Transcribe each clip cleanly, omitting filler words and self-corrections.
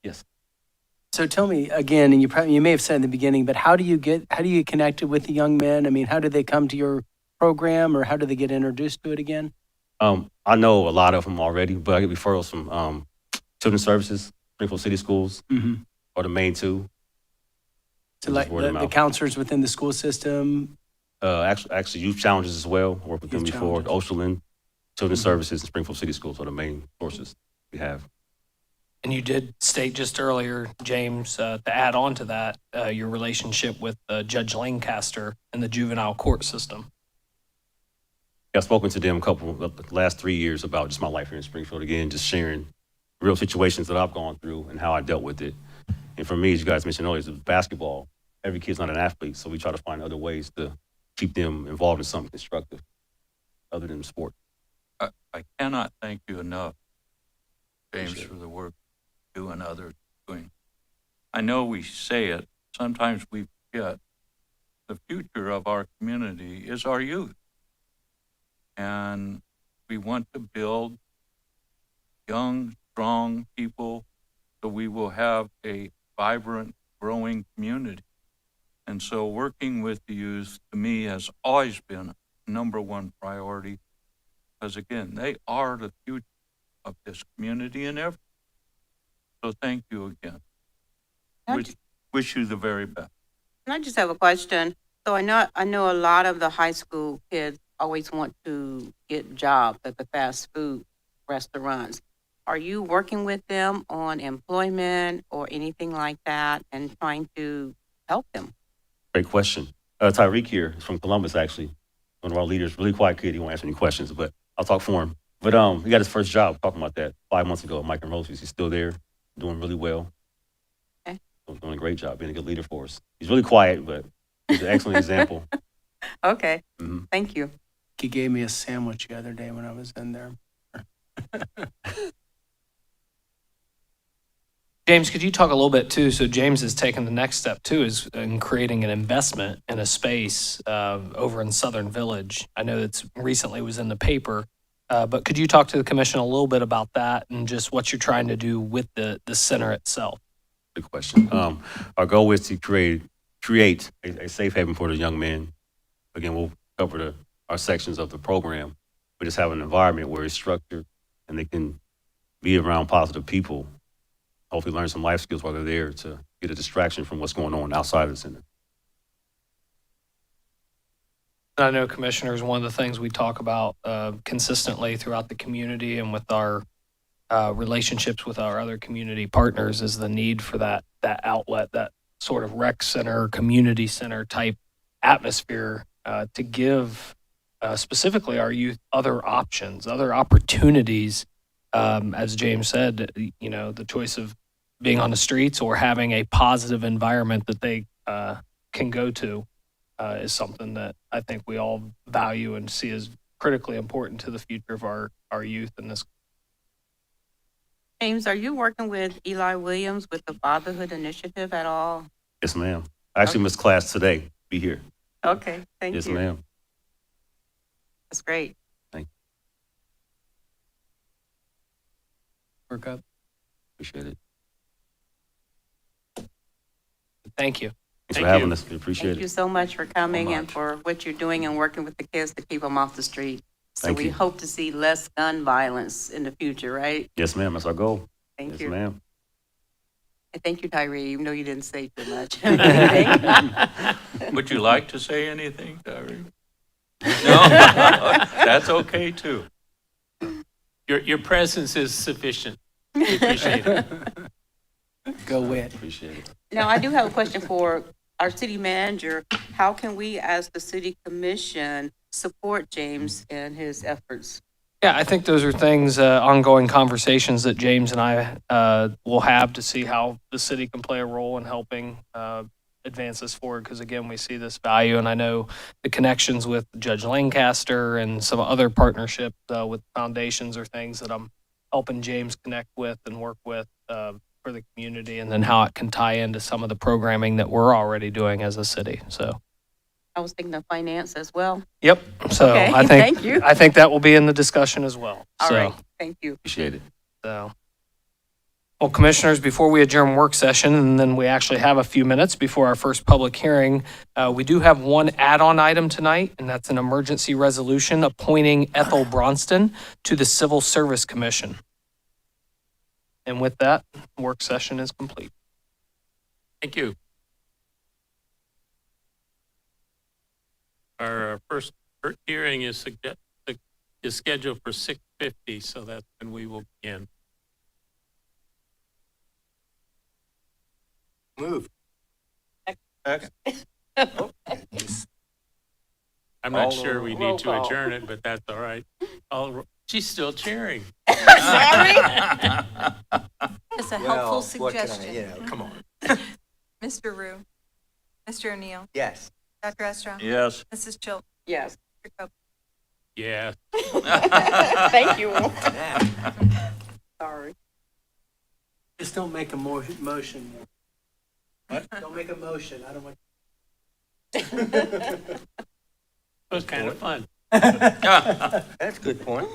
Yes. So tell me again, and you may have said in the beginning, but how do you get connected with the young men? I mean, how do they come to your program, or how do they get introduced to it again? I know a lot of them already, but I get referrals from Children's Services, Springfield City Schools, Mm-hmm. are the main two, So and just like word of the mouth. counselors within the school system, Actually, youth challenges as well. Worked with them youth before. challenges. Osterland, Children's Mhm. Services, and Springfield City Schools are the main sources we have. And you did state just earlier, James, to add on to that, your relationship with Judge Lancaster and the juvenile court system. I've spoken to them the last 3 years about just my life here in Springfield again, just sharing real situations that I've gone through and how I dealt with it. And for me, as you guys mentioned earlier, it's basketball. Every kid's not an athlete, so we try to find other ways to keep them involved in something constructive other than sport. I cannot thank you enough, James, Appreciate it. for the work you and others are doing. I know we say it, sometimes we forget. The future of our community is our youth. And we want to build young, strong people so we will have a vibrant, growing community. And so working with the youth, to me, has always been number one priority, because again, they are the future of this community and everything. So thank you again. Wish you the very best. And I just have a question. So I know a lot of the high school kids always want to get jobs at the fast food restaurants. Are you working with them on employment or anything like that and trying to help them? Great question. Tyreek here is from Columbus, actually. One of our leaders, really quiet kid. He won't answer any questions, but I'll talk for him. But he got his first job, talking about that 5 months ago at Mike and Rosie's. He's still there, doing really well. Okay. Doing a great job, being a good leader for us. He's really quiet, but he's an excellent example. Okay, Mhm. thank you. He gave me a sandwich the other day when I was in there. James, could you talk a little bit too? So James has taken the next step too, is in creating an investment in a space over in Southern Village. I know it's recently was in the paper, but could you talk to the commission a little bit about that and just what you're trying to do with the center itself? Good question. Our goal is to create a safe haven for the young men. Again, we'll cover our sections of the program. We just have an environment where it's structured and they can be around positive people, hopefully learn some life skills while they're there to get a distraction from what's going on outside of the center. And I know, commissioners, one of the things we talk about consistently throughout the community and with our relationships with our other community partners is the need for that outlet, that sort of rec center, community center type atmosphere to give specifically our youth other options, other opportunities. As James said, you know, the choice of being on the streets or having a positive environment that they can go to is something that I think we all value and see as critically important to the future of our youth in this. James, are you working with Eli Williams with the Fatherhood Initiative at all? Yes, ma'am. I actually missed class today. Be here. Okay, thank Yes, you. ma'am. That's great. Work up. Appreciate it. Thank you. Thanks Thank for having you. us. We appreciate Thank you it. so much for coming and much. for what you're doing and working with the kids to keep them off the street. So Thank we you. hope to see less gun violence in the future, right? Yes, ma'am. That's our goal. Thank Yes, you. ma'am. And thank you, Tyree, even though you didn't say too much. Would you like to say anything, Terry? No? That's okay too. Your presence is sufficient. We appreciate it. Go wit. Appreciate it. Now, I do have a question for our city manager. How can we, as the city commission, support James in his efforts? Yeah, I think those are things, ongoing conversations that James and I will have to see how the city can play a role in helping advance this forward. Because again, we see this value, and I know the connections with Judge Lancaster and some other partnerships with foundations are things that I'm helping James connect with and work with for the community, and then how it can tie into some of the programming that we're already doing as a city. So. I was thinking of finance as well. Yep. So Okay, I think thank you. I think that will be in the discussion as well. All so, right, thank you. Appreciate it. So Well, Commissioners, before we adjourn work session, and then we actually have a few minutes before our first public hearing, we do have one add-on item tonight, and that's an emergency resolution appointing Ethel Bronston to the Civil Service Commission. And with that, work session is complete. Thank you. Our first hearing is scheduled for 6:50, so that's when we will begin. Move. I'm not sure we need to adjourn it, but that's all right. She's still cheering. Sorry. Just a Well, helpful what can I, suggestion. come on. Mr. Rue, Mr. O'Neill, Yes. Dr. Estra, Yes. Mrs. Chilton, Yes. Mr. Cope. Yeah. Thank you. Now. Sorry. Just don't make a motion. What? Don't make a motion. I don't want. It was kind of fun. That's a good point.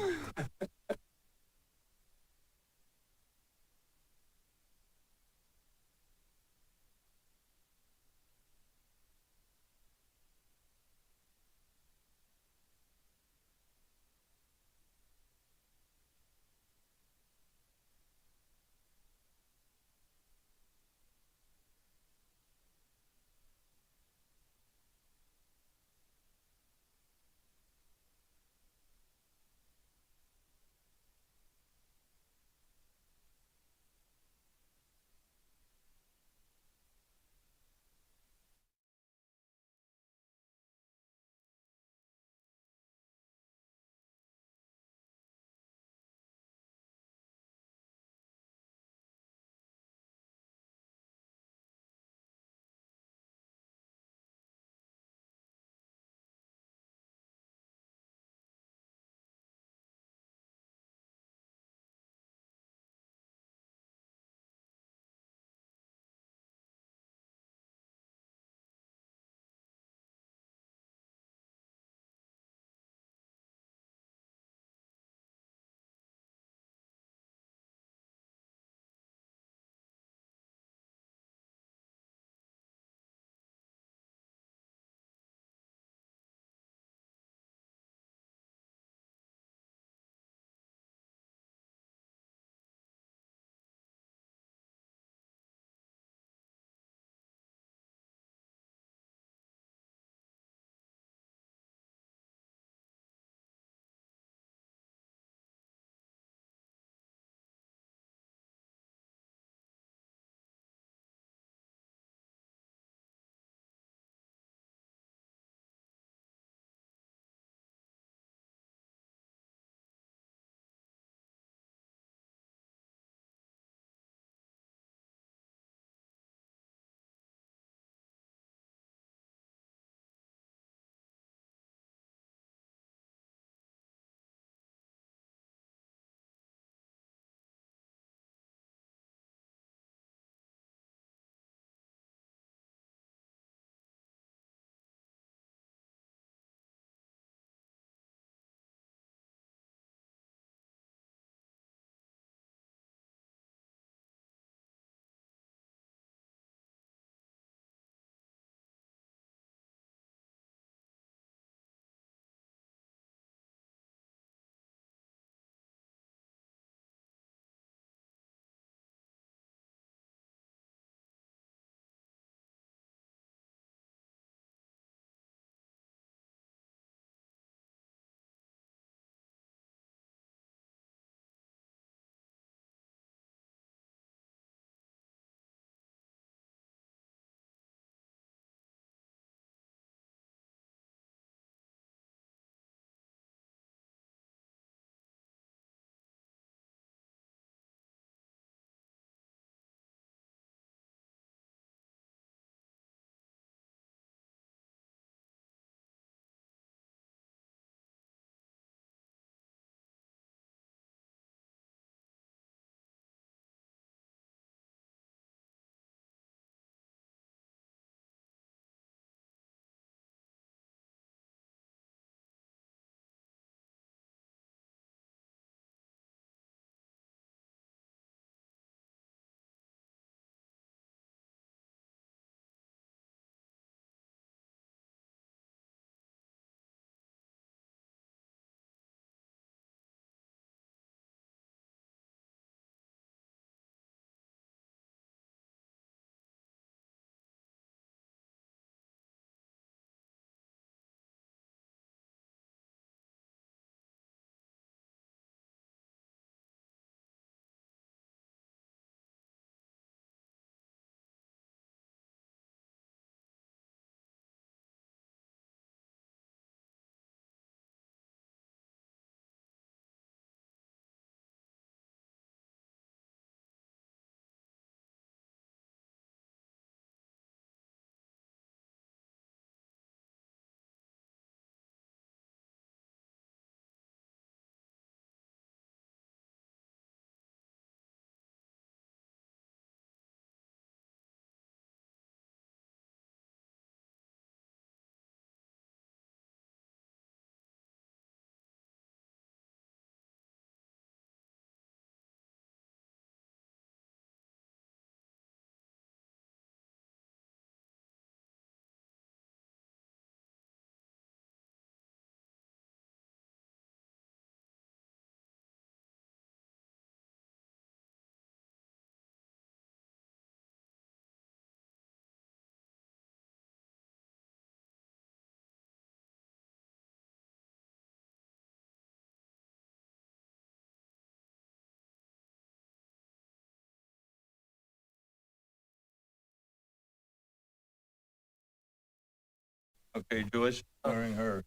Okay, Joyce, during her.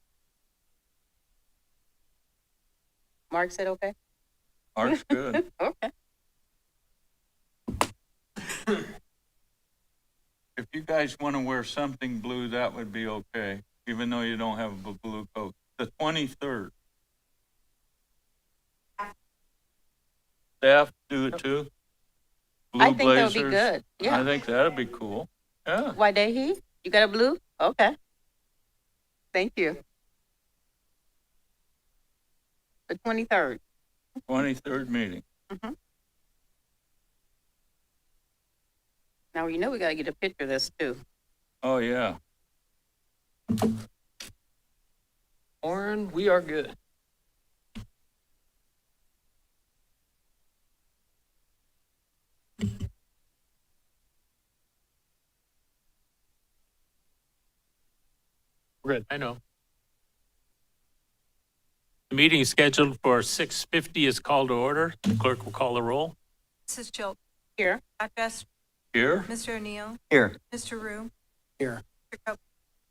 Mark said okay? Mark's good. Okay. If you guys want to wear something blue, that would be okay, even though you don't have a blue coat. The 23rd. Staff do it too? Blue I think that would be blazers. good. I Yeah. think that'd be cool. Yeah. Why, Dehi? You got a blue? Okay. Thank you. The 23rd. 23rd meeting. Now, you know we got to get a picture of this too. Oh, yeah. Lauren, we are good. We're good. I know. The meeting is scheduled for 6:50 is called to order. The clerk will call the roll. Mrs. Chilton. Here. Dr. Esther. Here? Mr. O'Neill. Here. Mr. Rue. Here. Mr. Copeland.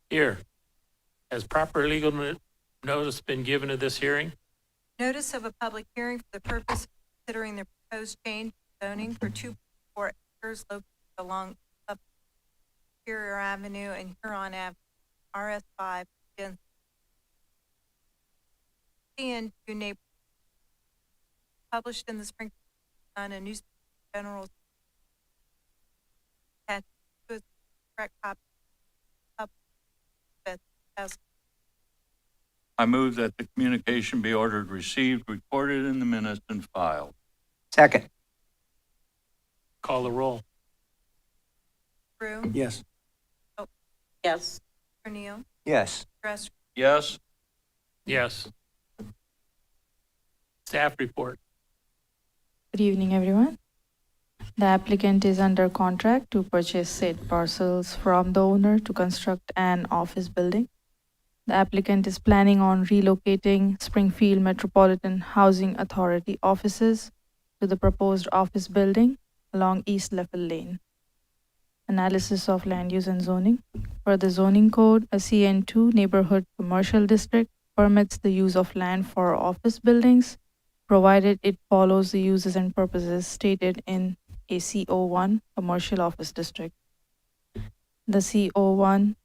Here. Has proper legal notice been given of this hearing? Notice of a public hearing for the purpose of considering the proposed change in zoning for 2.4 acres located along Superior Avenue and Huron Avenue, RS5, density CN2 neighborhood. Published in the Springfield Sun, a newspaper general. Attached to its correct copy. I move that the communication be ordered, received, recorded in the minutes, and filed. Second. Call the roll. Rue. Yes. Yes. O'Neill. Yes. Dresser. Yes? Yes. Staff report. Good evening, everyone. The applicant is under contract to purchase said parcels from the owner to construct an office building. The applicant is planning on relocating Springfield Metropolitan Housing Authority offices to the proposed office building along East Level Lane. Analysis of land use and zoning. For the zoning code, a CN2 neighborhood commercial district permits the use of land for office buildings, provided it follows the uses and purposes stated in a CO1 commercial office district. The CO1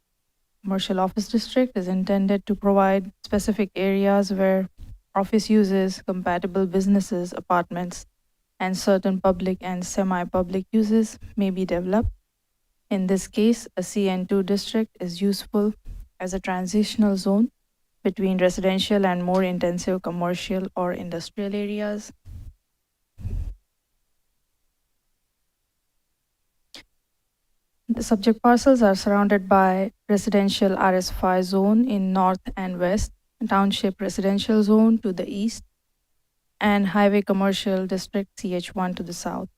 commercial office district is intended to provide specific areas where office uses, compatible businesses, apartments, and certain public and semi-public uses may be developed. In this case, a CN2 district is useful as a transitional zone between residential and more intensive commercial or industrial areas. The subject parcels are surrounded by residential RS5 zone in north and west, township residential zone to the east, and highway commercial district CH1 to the south.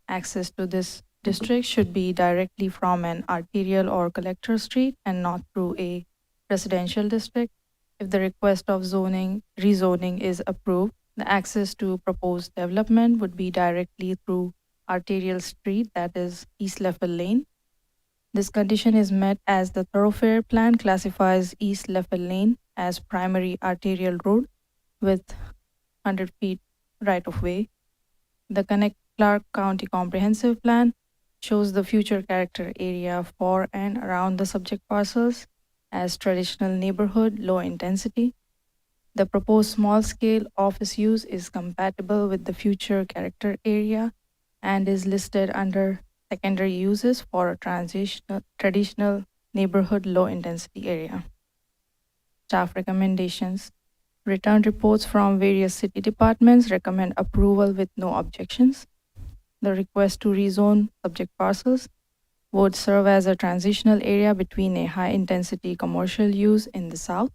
Access to this district should be directly from an arterial or collector street and not through a residential district. If the request of rezoning is approved, the access to proposed development would be directly through arterial street, that is East Level Lane. This condition is met as the thoroughfare plan classifies East Level Lane as primary arterial road with 100 feet right of way. The Connect Clark County Comprehensive Plan shows the future character area for and around the subject parcels as traditional neighborhood, low intensity. The proposed small scale office use is compatible with the future character area and is listed under secondary uses for a traditional neighborhood, low intensity area. Staff recommendations. Return reports from various city departments recommend approval with no objections. The request to rezone subject parcels would serve as a transitional area between a high-intensity commercial use in the south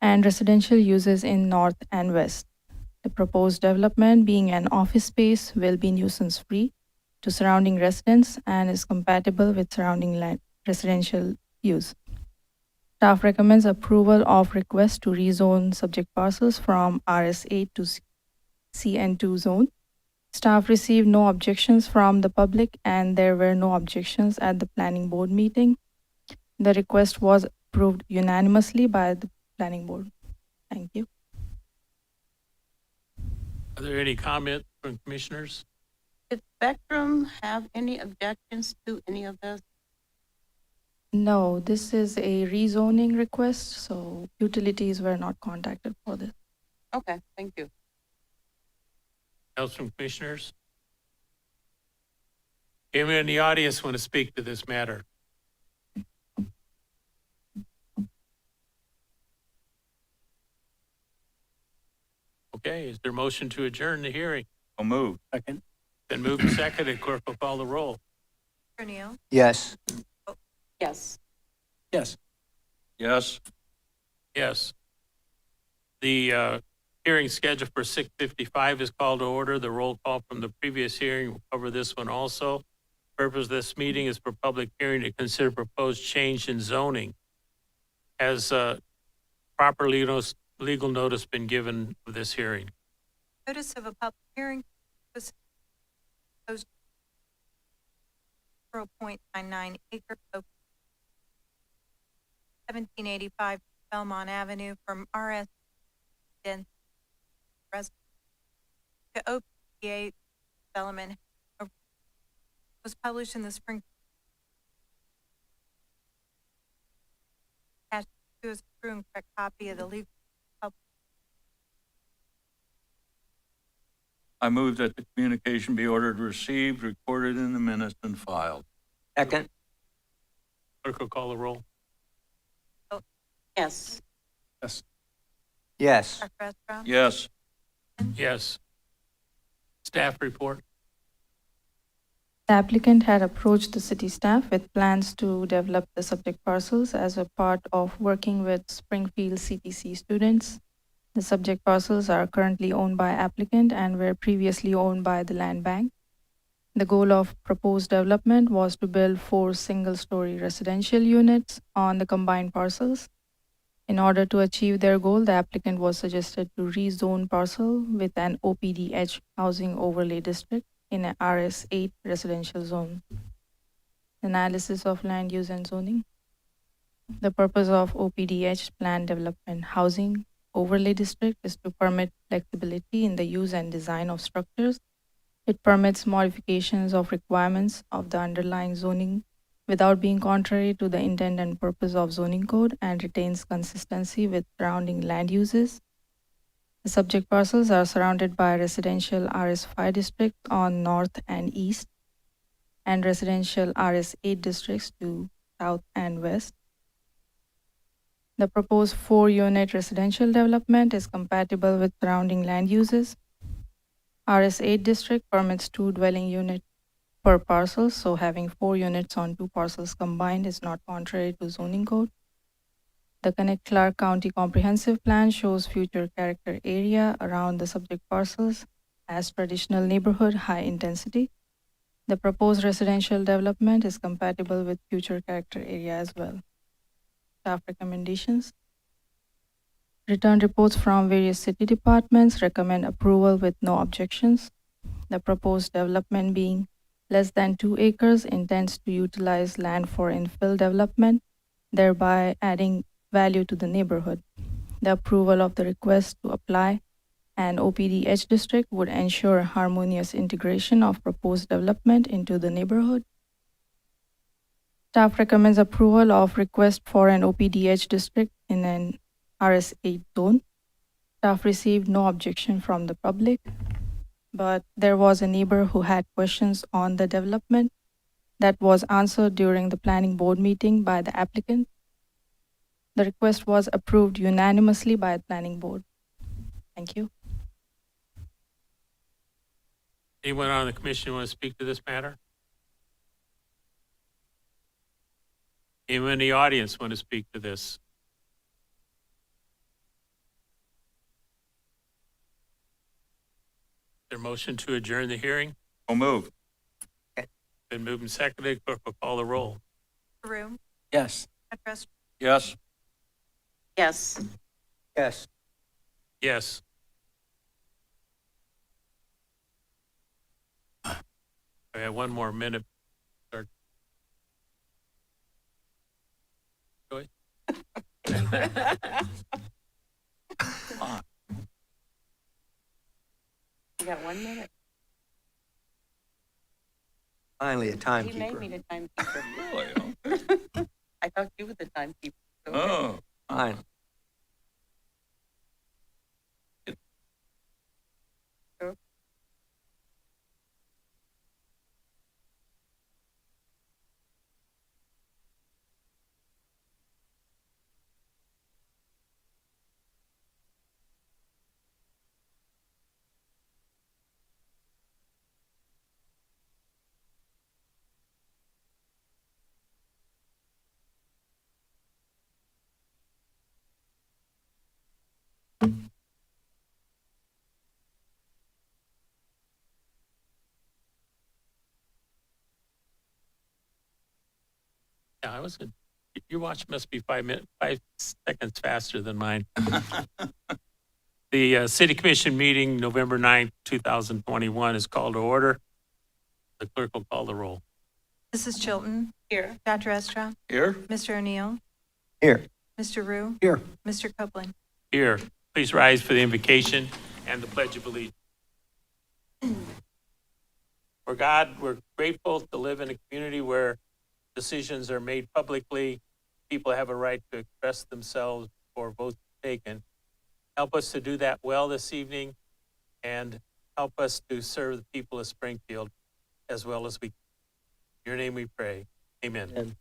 and residential uses in north and west. The proposed development, being an office space, will be nuisance-free to surrounding residents and is compatible with surrounding land residential use. Staff recommends approval of request to rezone subject parcels from RS8 to CN2 zone. Staff received no objections from the public and there were no objections at the planning board meeting. The request was approved unanimously by the planning board. Thank you. Are there any comments from commissioners? Did Spectrum have any objections to any of this? No, this is a rezoning request, so utilities were not contacted for this. Okay, thank you. Else from commissioners? Anyone in the audience want to speak to this matter? Okay, is there motion to adjourn the hearing? I'll move. Second. Then move and seconded. Clerk will call the roll. Mr. Neal? Yes. Yes. Yes. Yes. Yes. The hearing scheduled for 6:55 is called to order. The roll call from the previous hearing will cover this one also. Purpose of this meeting is for public hearing to consider proposed change in zoning. Has proper legal notice been given of this hearing? Notice of a public hearing was proposed 0.99 acre, 1785 Belmont Avenue from RS density residential to OPA development was published in the Springfield. Attached to is a true and correct copy of the legal. I move that the communication be ordered received, recorded in the minutes, and filed. Second. Clerk will call the roll. Yes. Yes. Yes. Dr. Estra? Yes. Yes. Staff report. The applicant had approached the city staff with plans to develop the subject parcels as a part of working with Springfield CTC students. The subject parcels are currently owned by applicant and were previously owned by the land bank. The goal of proposed development was to build 4 single-story residential units on the combined parcels. In order to achieve their goal, the applicant was suggested to rezone parcel with an OPDH housing overlay district in a RS8 residential zone. Analysis of land use and zoning. The purpose of OPDH plan development housing overlay district is to permit flexibility in the use and design of structures. It permits modifications of requirements of the underlying zoning without being contrary to the intent and purpose of zoning code and retains consistency with surrounding land uses. The subject parcels are surrounded by residential RS5 districts on north and east and residential RS8 districts to south and west. The proposed 4-unit residential development is compatible with surrounding land uses. RS8 district permits 2 dwelling units per parcel, so having 4 units on 2 parcels combined is not contrary to zoning code. The Connect Clark County Comprehensive Plan shows future character area around the subject parcels as traditional neighborhood high intensity. The proposed residential development is compatible with future character area as well. Staff recommendations. Return reports from various city departments recommend approval with no objections. The proposed development being less than 2 acres intends to utilize land for infill development, thereby adding value to the neighborhood. The approval of the request to apply an OPDH district would ensure harmonious integration of proposed development into the neighborhood. Staff recommends approval of request for an OPDH district in an RS8 zone. Staff received no objection from the public, but there was a neighbor who had questions on the development that was answered during the planning board meeting by the applicant. The request was approved unanimously by the planning board. Thank you. Anyone on the commission want to speak to this matter? Anyone in the audience want to speak to this? Is there a motion to adjourn the hearing? I'll move. Been moved and seconded. Clerk will call the roll. Peru? Yes. Dr. Estra? Yes. Yes. Yes. Yes. We have 1 more minute. Start. Joy? You got 1 minute. Finally, a He made timekeeper. me the timekeeper. Really? I thought you were the timekeeper. Go ahead. Oh, Fine. Yeah, I was good. Your watch must be 5 seconds faster than mine. The City Commission meeting, November 9th, 2021 is called to order. The clerk will call the roll. Mrs. Chilton, Here. Dr. Estra, here? Mr. O'Neill, Here. Mr. Rue, Here. Mr. Copeland. Here, please rise for the invocation and the Pledge of Allegiance. For God, we're grateful to live in a community where decisions are made publicly. People have a right to express themselves before votes are taken. Help us to do that well this evening and help us to serve the people of Springfield as well as we can. In your name we pray. Amen.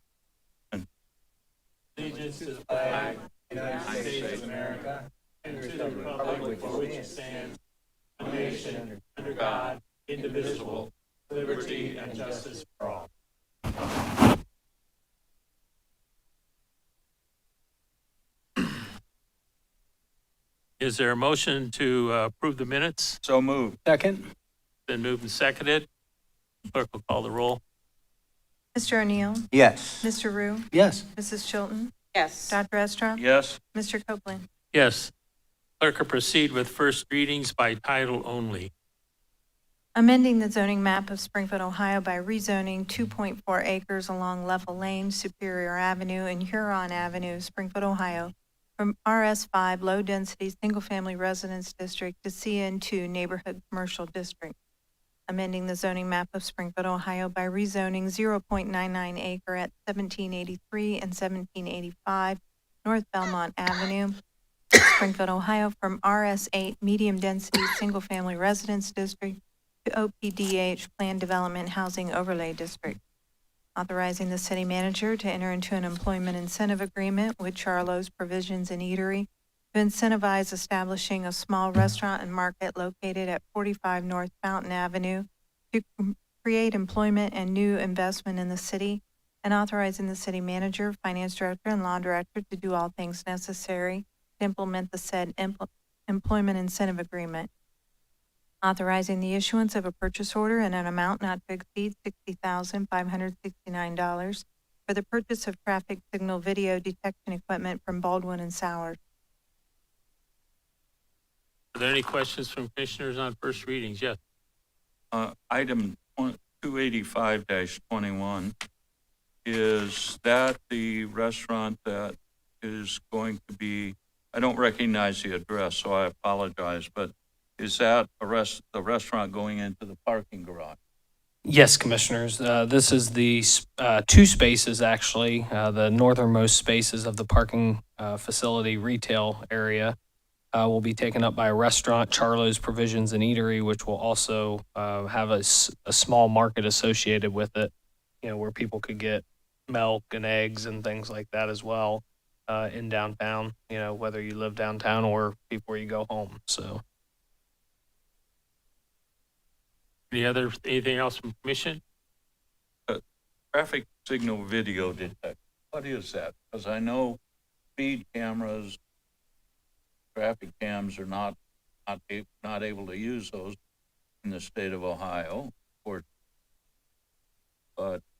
Allegiance to the flag of the United States of America and to the republic for which it stands, one nation, under God, indivisible, liberty and justice for all. Is there a motion to approve the minutes? So moved. Second? Been moved and seconded. Clerk will call the roll. Mr. O'Neill, Yes. Mr. Rue, Yes. Mrs. Chilton, Yes. Dr. Estra, Yes, Mr. Copeland. Yes. Clerk will proceed with first readings by title only. Amending the zoning map of Springfield, Ohio by rezoning 2.4 acres along Level Lane, Superior Avenue, and Huron Avenue, Springfield, Ohio, from RS5 Low Density Single Family Residence District to CN2 Neighborhood Commercial District. Amending the zoning map of Springfield, Ohio by rezoning 0.99 acre at 1783 and 1785 North Belmont Avenue, Springfield, Ohio, from RS8 Medium Density Single Family Residence District to OPDH Planned Development Housing Overlay District. Authorizing the city manager to enter into an employment incentive agreement with Charlo's Provisions and Eatery to incentivize establishing a small restaurant and market located at 45 North Fountain Avenue to create employment and new investment in the city, and authorizing the city manager, finance director, and law director to do all things necessary to implement the said employment incentive agreement. Authorizing the issuance of a purchase order in an amount not to exceed $60,569 for the purchase of traffic signal video detection equipment from Baldwin and Sowers. Are there any questions from commissioners on first readings? Yes. item 285-21, is that the restaurant that is going to be, I don't recognize the address, so I apologize, but is that the restaurant going into the parking garage? Yes, Commissioners. This is the two spaces, actually, the northernmost spaces of the parking facility retail area will be taken up by a restaurant, Charlo's Provisions and Eatery, which will also have a small market associated with it, where people could get milk and eggs and things like that as well in downtown, whether you live downtown or before you go home. So. Anything else from commission? Traffic signal video detection, what is that? Because I know speed cameras, traffic cams are not able to use those in the state of Ohio, but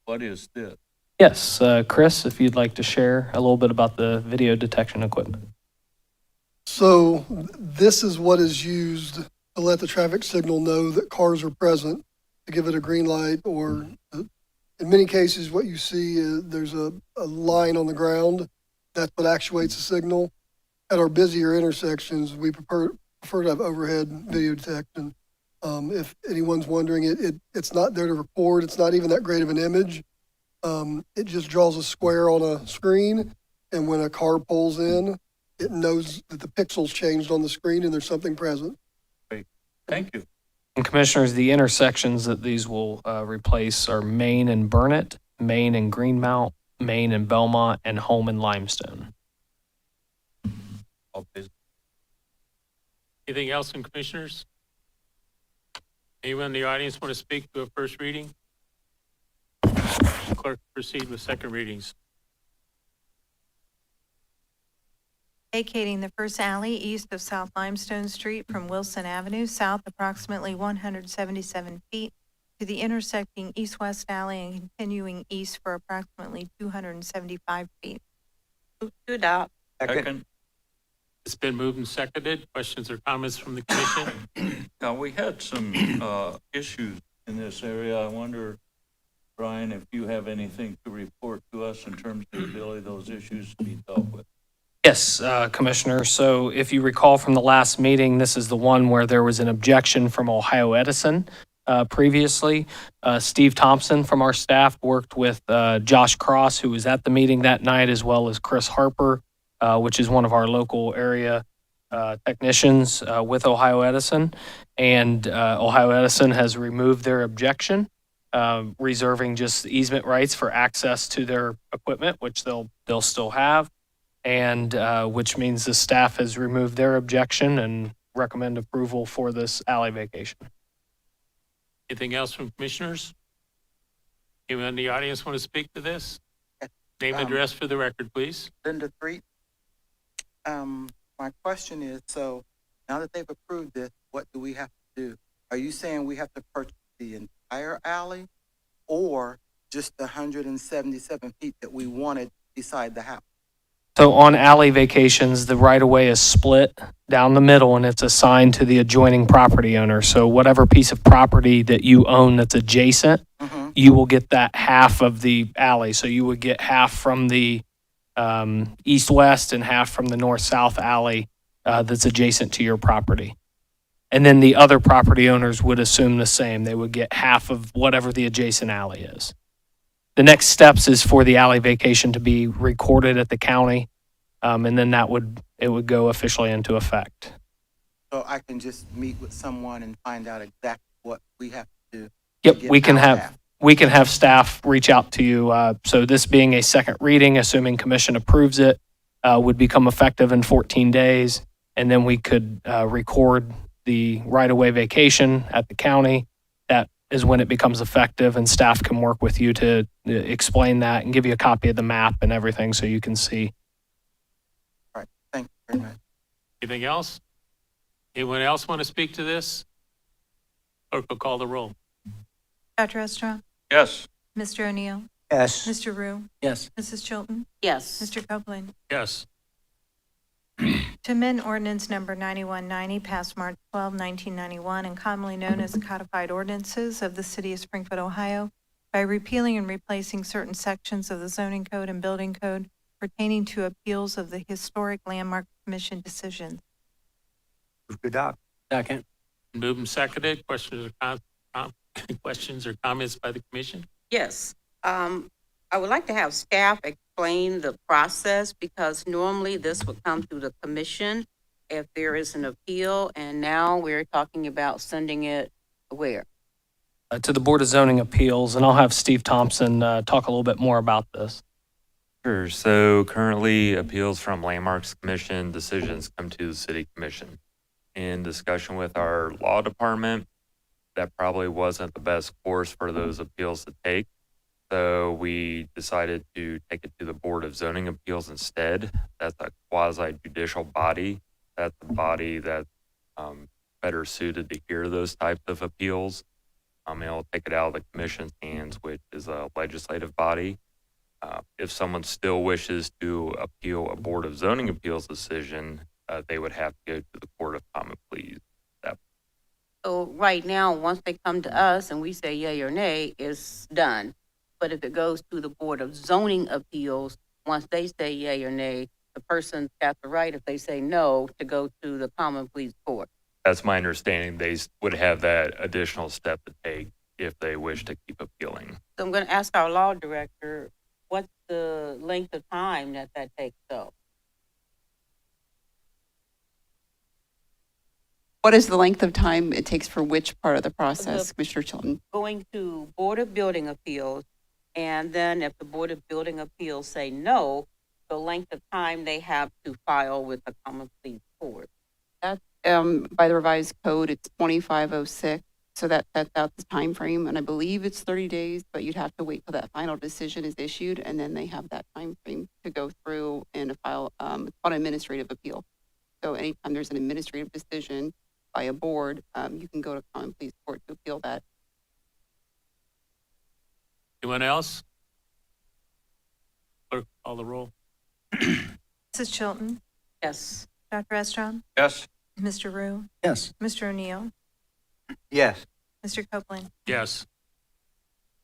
what is this? Yes, Chris, if you'd like to share a little bit about the video detection equipment. So this is what is used to let the traffic signal know that cars are present, to give it a green light, or in many cases, what you see is there's a line on the ground That's what actuates the signal. At our busier intersections, we prefer to have overhead video detection. If anyone's wondering, it's not there to record. It's not even that great of an image. It just draws a square on a screen, and when a car pulls in, it knows that the pixels changed on the screen and there's something present. Thank you. And Commissioners, the intersections that these will replace are Main and Burnett, Main and Greenmount, Main and Belmont, and Home and Limestone. All business. Anything else from commissioners? Anyone in the audience want to speak to a first reading? Clerk, proceed with second readings. Vacating the first alley east of South Limestone Street from Wilson Avenue, south approximately 177 feet to the intersecting east-west alley and continuing east for approximately 275 feet. Move to adopt. Second. It's been moved and seconded. Questions or comments from the commission? Now, we had some issues in this area. I wonder, Brian, if you have anything to report to us in terms of the ability of those issues to be dealt with. Yes, Commissioner. So if you recall from the last meeting, this is the one where there was an objection from Ohio Edison previously. Steve Thompson from our staff worked with Josh Cross, who was at the meeting that night, as well as Chris Harper, which is one of our local area technicians with Ohio Edison. And Ohio Edison has removed their objection, reserving just easement rights for access to their equipment, which they'll still have. And which means the staff has removed their objection and recommend approval for this alley vacation. Anything else from commissioners? Anyone in the audience want to speak to this? Name and address for the record, please. Linda Threet. My question is, so now that they've approved this, what do we have to do? Are you saying we have to purchase the entire alley or just the 177 feet that we wanted beside the house? So on alley vacations, the right-of-way is split down the middle and it's assigned to the adjoining property owner. So whatever piece of property that you own that's adjacent, you will get that half of the alley. So you would get half from the east-west and half from the north-south alley that's adjacent to your property. And then the other property owners would assume the same. They would get half of whatever the adjacent alley is. The next steps is for the alley vacation to be recorded at the county, and then it would go officially into effect. So I can just meet with someone and find out exactly what we have to do. Yep, we can have staff reach out to you. So this being a second reading, assuming commission approves it, would become effective in 14 days, and then we could record the right-of-way vacation at the county. That is when it becomes effective, and staff can work with you to explain that and give you a copy of the map and everything so you can see. All right, thank you very much. Anything else? Anyone else want to speak to this? Clerk will call the roll. Dr. Estra? Yes. Mr. O'Neill? Yes. Mr. Rue? Yes. Mrs. Chilton? Yes. Mr. Copeland? Yes. To amend ordinance number 9190 passed March 12, 1991, and commonly known as the codified ordinances of the city of Springfield, Ohio, by repealing and replacing certain sections of the zoning code and building code pertaining to appeals of the Historic Landmark Commission decisions. Move to adopt. Second. Moved and seconded. Questions or comments by the commission? Yes. I would like to have staff explain the process because normally this would come through the commission if there is an appeal, and now we're talking about sending it where? To the Board of Zoning Appeals, and I'll have Steve Thompson talk a little bit more about this. Sure. So currently, appeals from Landmarks Commission decisions come to the City Commission. In discussion with our law department, that probably wasn't the best course for those appeals to take. So we decided to take it to the Board of Zoning Appeals instead. That's a quasi-judicial body. That's a body that's better suited to hear those types of appeals. It'll take it out of the commission's hands, which is a legislative body. If someone still wishes to appeal a Board of Zoning Appeals decision, they would have to go to the Court of Common Pleas. So right now, once they come to us and we say yay or nay, it's done. But if it goes to the Board of Zoning Appeals, once they say yay or nay, the person's got the right, if they say no, to go to the common pleas court. That's my understanding. They would have that additional step to take if they wish to keep appealing. So I'm going to ask our law director, what's the length of time that takes though? What is the length of time it takes for which part of the process, Commissioner Chilton? Going to Board of Building Appeals, and then if the Board of Building Appeals say no, the length of time they have to file with the common pleas court. That's, by the revised code, it's 2506. So that sets out the time frame, and I believe it's 30 days, but you'd have to wait till that final decision is issued, and then they have that time frame to go through and file, it's called an administrative appeal. So anytime there's an administrative decision by a board, you can go to common pleas court to appeal that. Anyone else? Clerk, call the roll. Mrs. Chilton, Yes. Dr. Estrom, Yes. Mr. Rue, Yes. Mr. O'Neill, Yes. Mr. Copeland. Yes.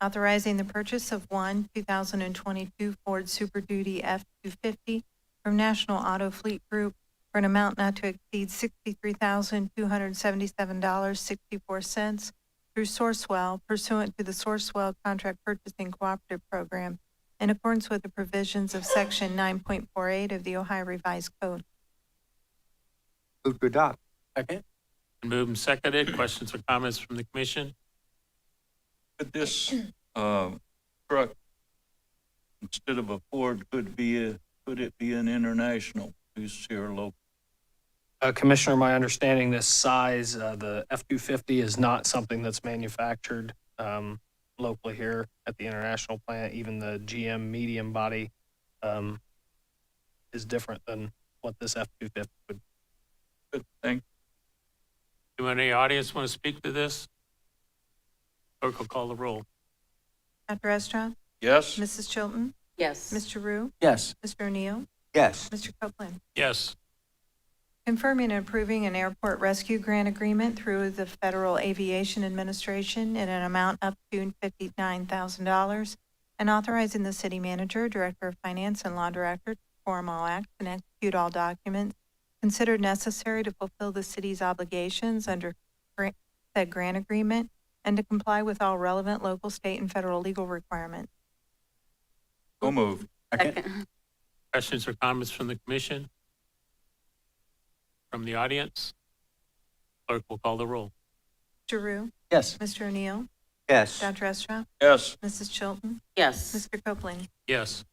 Authorizing the purchase of one 2022 Ford Super Duty F-250 from National Auto Fleet Group for an amount not to exceed $63,277.64 through Sourcewell pursuant to the Sourcewell Contract Purchasing Cooperative Program in accordance with the provisions of Section 9.48 of the Ohio Revised Code. Move to adopt. Second? Been moved and seconded. Questions or comments from the commission? Could this, truck, instead of a Ford, could it be an international use here local? Commissioner, my understanding, this size, the F-250 is not something that's manufactured locally here at the international plant. Even the GM medium body is different than what this F-250 would. Good, thank Anyone in the audience want to speak to this? Clerk will call the roll. Dr. Estrom, Yes. Mrs. Chilton, Yes. Mr. Rue, Yes. Mr. O'Neill, Yes. Mr. Copeland. Yes. Confirming and approving an airport rescue grant agreement through the Federal Aviation Administration in an amount up to $59,000 and authorizing the city manager, director of finance, and law director to perform all acts and execute all documents considered necessary to fulfill the city's obligations under said grant agreement and to comply with all relevant local, state, and federal legal requirements. So moved. Second. Questions or comments from the commission? From the audience? Clerk will call the roll. Mr. Rue, Yes. Mr. O'Neill, Yes. Dr. Estrom, Yes. Mrs. Chilton, Yes. Mr. Copeland. Yes.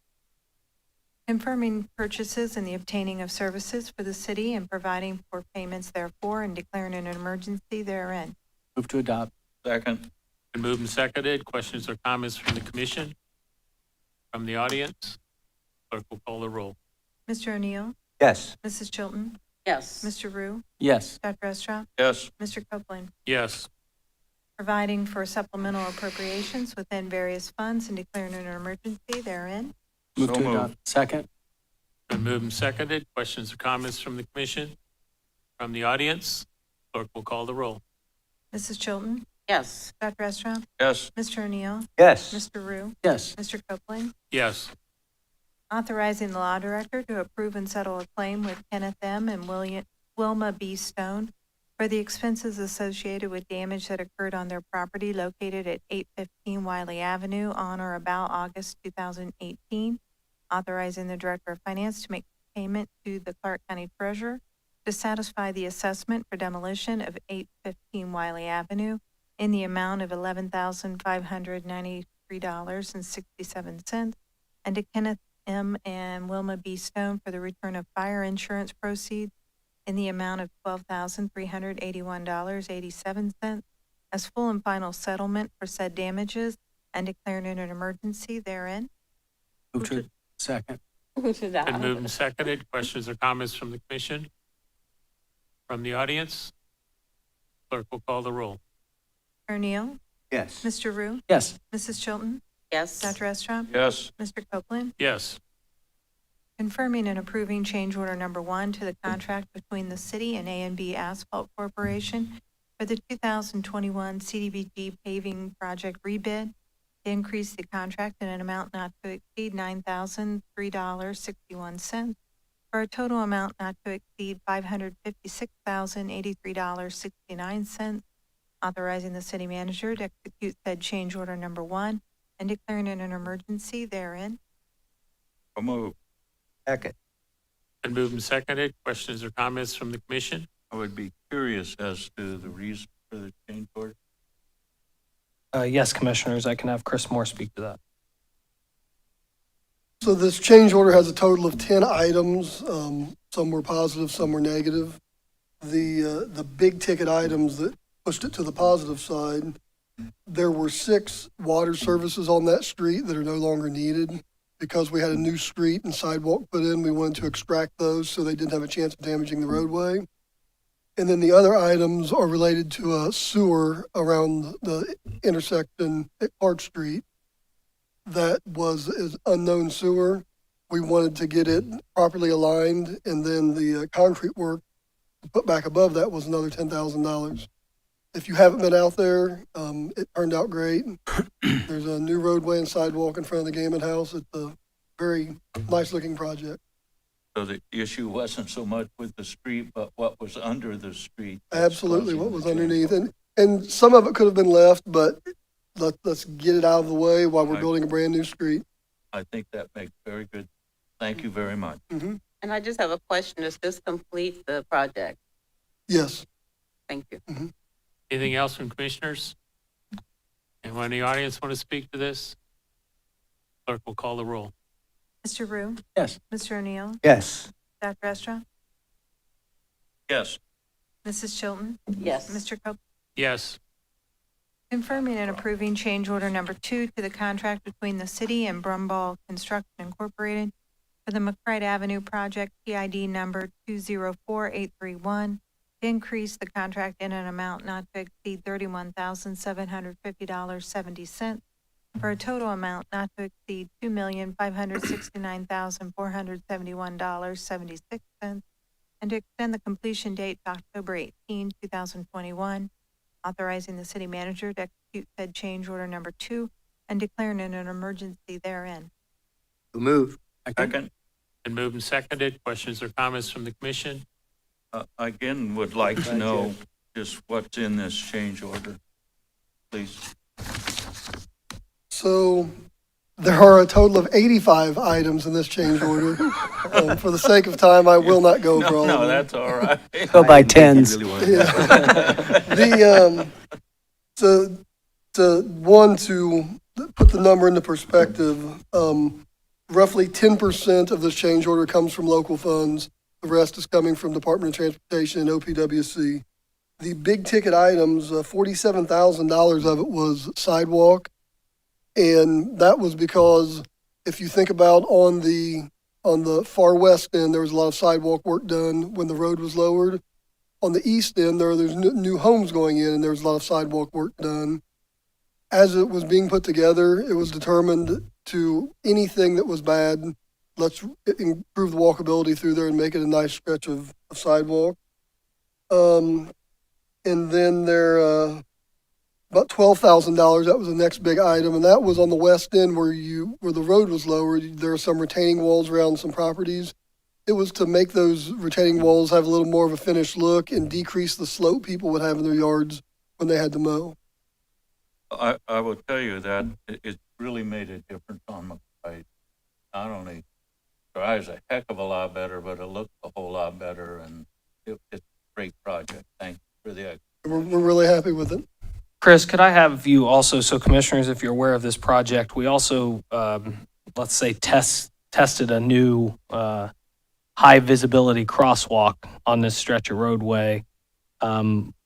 Confirming purchases and the obtaining of services for the city and providing for payments therefore and declaring an emergency therein. Move to adopt. Second. Been moved and seconded. Questions or comments from the commission? From the audience? Clerk will call the roll. Mr. O'Neill, Yes. Mrs. Chilton, Yes. Mr. Rue, Yes. Dr. Estrom, Yes. Mr. Copeland. Yes. Providing for supplemental appropriations within various funds and declaring an emergency therein. Move So to moved. adopt. Second? Been moved and seconded. Questions or comments from the commission? From the audience? Clerk will call the roll. Mrs. Chilton, Yes. Dr. Estrom, Yes. Mr. O'Neill, Yes. Mr. Rue, Yes. Mr. Copeland. Yes. Authorizing the law director to approve and settle a claim with Kenneth M. and Wilma B. Stone for the expenses associated with damage that occurred on their property located at 815 Wiley Avenue on or about August 2018. Authorizing the director of finance to make payment to the Clark County treasurer to satisfy the assessment for demolition of 815 Wiley Avenue in the amount of $11,593.67, and to Kenneth M. and Wilma B. Stone for the return of fire insurance proceeds in the amount of $12,381.87 as full and final settlement for said damages and declaring it an emergency therein. Move to second? Move to Been moved adopt. and seconded. Questions or comments from the commission? From the audience? Clerk will call the roll. O'Neill, Yes. Mr. Rue, Yes. Mrs. Chilton, Yes. Dr. Estrom, Yes. Mr. Copeland. Yes. Confirming and approving change order number 1 to the contract between the city and A&B Asphalt Corporation for the 2021 CDBG paving project rebid. to increase the contract in an amount not to exceed $9,003.61 for a total amount not to exceed $556,083.69, authorizing the city manager to execute said change order number 1 and declaring it an emergency therein. So moved. Second. Been moved and seconded. Questions or comments from the commission? I would be curious as to the reason for the change order. Yes, commissioners, I can have Chris Moore speak to that. So this change order has a total of 10 items. Some were positive, some were negative. The big ticket items that pushed it to the positive side, there were 6 water services on that street that are no longer needed. Because we had a new street and sidewalk put in, we wanted to extract those so they didn't have a chance of damaging the roadway. And then the other items are related to a sewer around the intersection at Clark Street that is unknown sewer. We wanted to get it properly aligned, and then the concrete work to put back above that was another $10,000. If you haven't been out there, it turned out great. There's a new roadway and sidewalk in front of the Gammon House. It's a very nice-looking project. So the issue wasn't so much with the street, but what was under the street. Absolutely, what was underneath. And some of it could have been left, but let's get it out of the way while we're building a brand-new street. I think that makes very good. Thank you very much. Mm-hmm. And I just have a question. Does this complete the project? Yes. Thank you. Mm-hmm. Anything else from commissioners? Anyone in the audience want to speak to this? Clerk will call the roll. Mr. Rue? Yes. Mr. O'Neill? Yes. Dr. Estra? Yes. Mrs. Chilton? Yes. Mr. Copeland? Yes. Confirming and approving change order number 2 to the contract between the city and Brumball Construction Incorporated for the McCrite Avenue project, PID number 204831, to increase the contract in an amount not to exceed $31,750.70 for a total amount not to exceed $2,569,471.76, and to extend the completion date to October 18, 2021, authorizing the city manager to execute said change order number 2 and declaring it an emergency therein. So moved. Second. Been moved and seconded. Questions or comments from the commission? Again, would like to know just what's in this change order, please. So there are a total of 85 items in this change order. For the sake of time, I will not go over all of No, them. that's all right. Go by tens. Yeah. To put the number into perspective, roughly 10% of this change order comes from local funds. The rest is coming from Department of Transportation and OPWC. The big ticket items, $47,000 of it was sidewalk. And that was because if you think about on the far west end, there was a lot of sidewalk work done when the road was lowered. On the east end, there's new homes going in, and there was a lot of sidewalk work done. As it was being put together, it was determined to anything that was bad, let's improve the walkability through there and make it a nice stretch of sidewalk. And then there, about $12,000, that was the next big item, and that was on the west end where the road was lowered. There are some retaining walls around some properties. It was to make those retaining walls have a little more of a finished look and decrease the slope people would have in their yards when they had to mow. I will tell you that it really made a difference on McCrite. Not only drives a heck of a lot better, but it looks a whole lot better, and it's a great project. Thank you for the. We're really happy with it. Chris, could I have you also, so commissioners, if you're aware of this project, we also, let's say, tested a new high visibility crosswalk on this stretch of roadway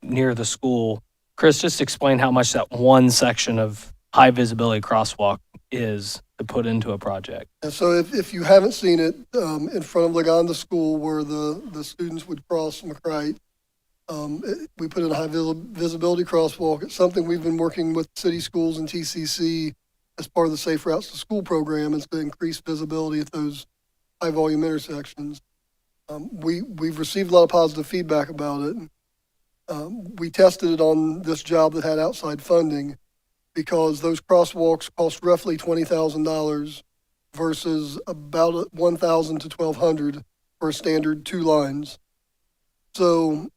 near the school. Chris, just explain how much that one section of high visibility crosswalk is to put into a project. And so if you haven't seen it, in front of Laganda School where the students would cross McCrite, we put in a high visibility crosswalk. It's something we've been working with city schools and TCC as part of the Safe Routes to School program, is to increase visibility at those high volume intersections. We've received a lot of positive feedback about it. We tested it on this job that had outside funding because those crosswalks cost roughly $20,000 versus about 1,000 to 1,200 for a standard 2 lines. So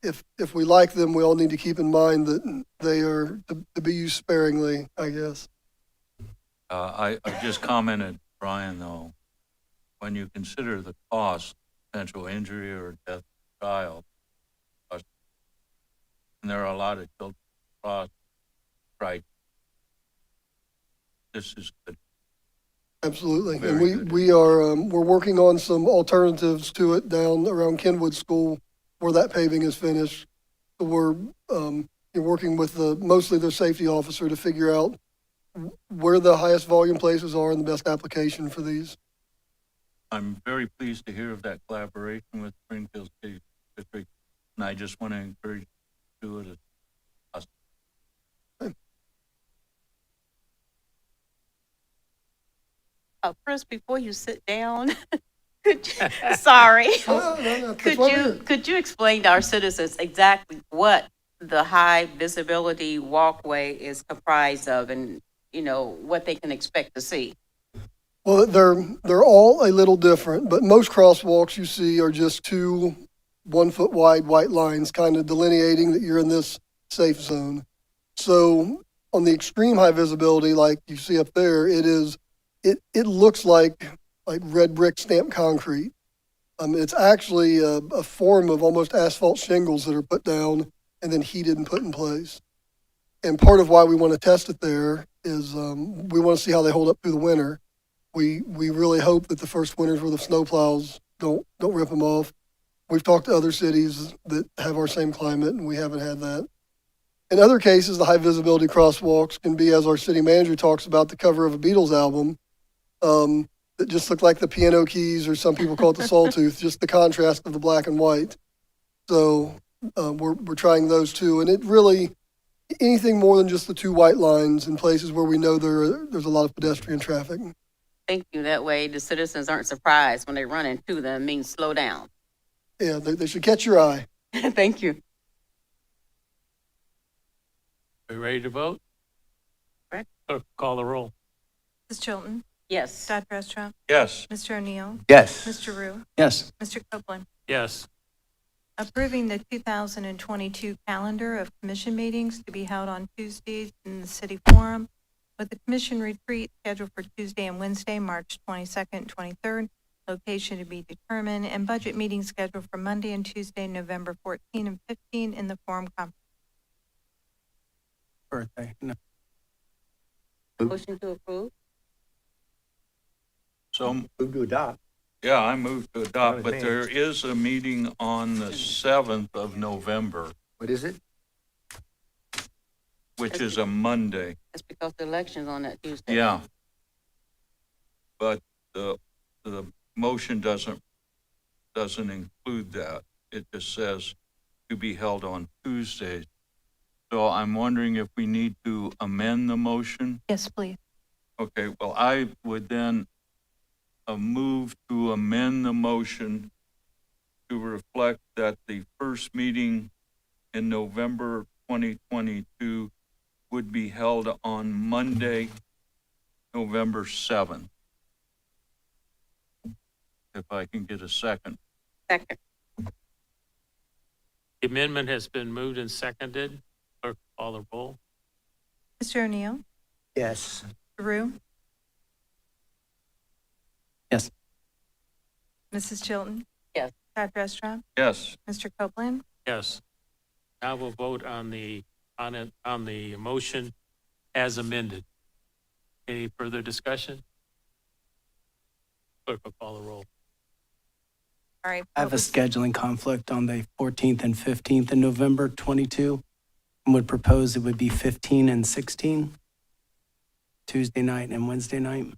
if we like them, we all need to keep in mind that they are to be used sparingly, I guess. I just commented, Brian, though, when you consider the cost, potential injury or death of a child, and there are a lot of children cross, right? This is good. Absolutely. Very And good. we're working on some alternatives to it down around Kenwood School where that paving is finished. So we're working with mostly their safety officer to figure out where the highest volume places are and the best application for these. I'm very pleased to hear of that collaboration with Springfield City District, and I just want to encourage you to do it as possible. Chris, before you sit down, sorry. No, that's why we're here. Could you explain to our citizens exactly what the high visibility walkway is comprised of and, what they can expect to see? Well, they're all a little different, but most crosswalks you see are just 2 1-foot wide white lines kind of delineating that you're in this safe zone. So on the extreme high visibility, like you see up there, it looks like red brick stamped concrete. It's actually a form of almost asphalt shingles that are put down and then heated and put in place. And part of why we want to test it there is we want to see how they hold up through the winter. We really hope that the first winters where the snowplows don't rip them off. We've talked to other cities that have our same climate, and we haven't had that. In other cases, the high visibility crosswalks can be, as our city manager talks about, the cover of a Beatles album that just look like the piano keys, or some people call it the sawtooth, just the contrast of the black and white. So we're trying those too, and it really anything more than just the 2 white lines in places where we know there's a lot of pedestrian traffic. Thank you. That way the citizens aren't surprised when they run into them. It means slow down. Yeah, they should catch your eye. Thank you. We ready to vote? Right. Clerk, call the roll. Mrs. Chilton, Yes. Dr. Estrop, Yes, Mr. O'Neill, Yes. Mr. Rue, Yes. Mr. Copeland. Yes. Approving the 2022 calendar of commission meetings to be held on Tuesdays in the City Forum, with the commission retreat scheduled for Tuesday and Wednesday, March 22nd, 23rd, location to be determined, and budget meeting scheduled for Monday and Tuesday, November 14 and 15 in the Forum Conference. Birthday. No. Motion to approve? so, Move to adopt. yeah, I move to adopt, Not but there advanced. is a meeting on the 7th of November, What is it? which is a Monday. That's because the election's on that Tuesday. Yeah. But the motion doesn't include that. It just says to be held on Tuesdays. So I'm wondering if we need to amend the motion. Yes, please. Okay, well, I would then move to amend the motion to reflect that the first meeting in November 2022 would be held on Monday, November 7th. If I can get a second. Second. The amendment has been moved and seconded. Clerk, call the roll. Mr. O'Neill, Yes. Mr. Rue, Yes. Mrs. Chilton. Yes. Dr. Estrop, Yes, Mr. Copeland. Yes. Now we'll vote on the motion as amended. Any further discussion? Clerk will call the roll. All right. I have a scheduling conflict on the 14th and 15th in November 22 and would propose it would be 15 and 16, Tuesday night and Wednesday night.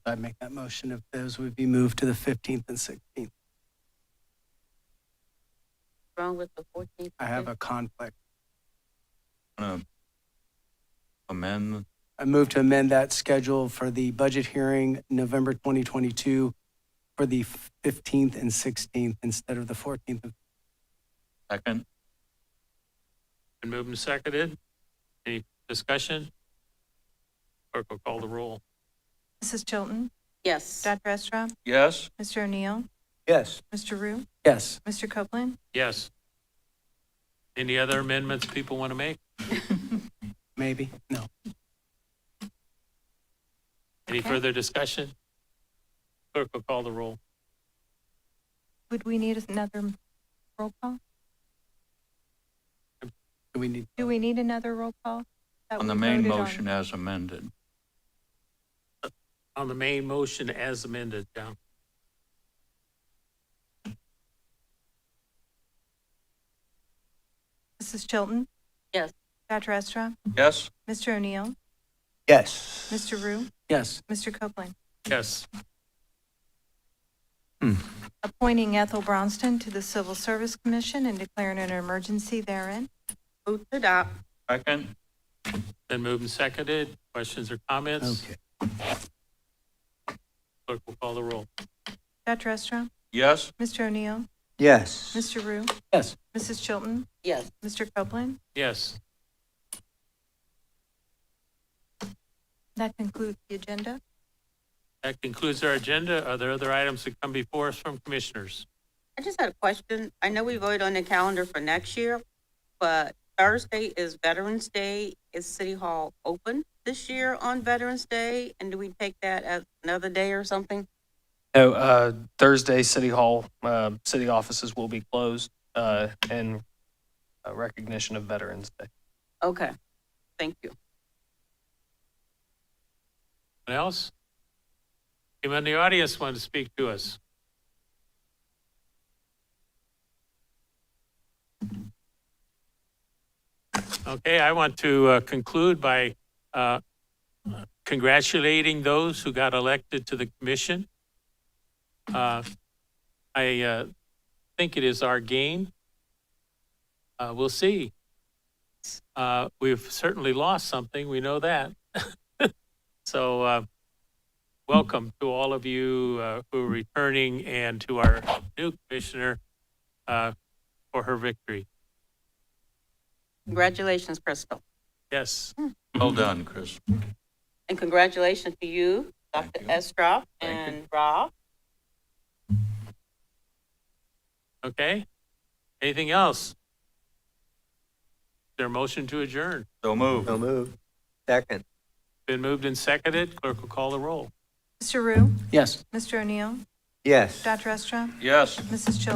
I'd make that motion if those would be moved to the 15th and 16th. Wrong with the 14th? I have a conflict. I'm gonna amend. I move to amend that schedule for the budget hearing November 2022 for the 15th and 16th instead of the 14th. Second. Been moved and seconded. Any discussion? Clerk will call the roll. Mrs. Chilton, Yes. Dr. Estra, Yes, Mr. O'Neill, Yes. Mr. Rue, Yes. Mr. Copeland. Yes. Any other amendments people want to make? Maybe? No. Any Okay. further discussion? Clerk will call the roll. Would we need another roll call? Do we need? Do we need another roll call? that on the we main voted on? motion as amended. On the main motion as amended, John. Mrs. Chilton, Yes. Dr. Estra, Yes, Mr. O'Neill, Yes. Mr. Rue, Yes. Mr. Copeland. Yes. Appointing Ethel Brownston to the Civil Service Commission and declaring an emergency therein. Move to adopt. second, Then moved and seconded. Questions or comments? Okay. Clerk will call the roll. Dr. Estra, yes, Mr. O'Neill, Yes. Mr. Rue, Yes. Mrs. Chilton, Yes. Mr. Copeland. Yes. That concludes the agenda. That concludes our agenda. Are there other items that come before us from commissioners? I just had a question. I know we voted on the calendar for next year, but Thursday is Veterans Day. Is City Hall open this year on Veterans Day? And do we take that as another day or something? No, Thursday, City Hall, city offices will be closed in recognition of Veterans Day. Okay, thank you. Anyone else? Anyone in the audience want to speak to us? Okay, I want to conclude by congratulating those who got elected to the commission. I think it is our gain. We'll see. We've certainly lost something, we know that. So welcome to all of you who are returning and to our new commissioner for her victory. Congratulations, Crystal. Yes. well done, Chris. And congratulations to you, Dr. Thank you. Estroff Thank and Rob. Okay. Anything else? Is there a motion to adjourn? So move. So moved. Second. Been moved and seconded. Clerk will call the roll. Mr. Rue, Yes. Mr. O'Neill, Yes. Dr. Estra, Yes. Mrs. Chilton.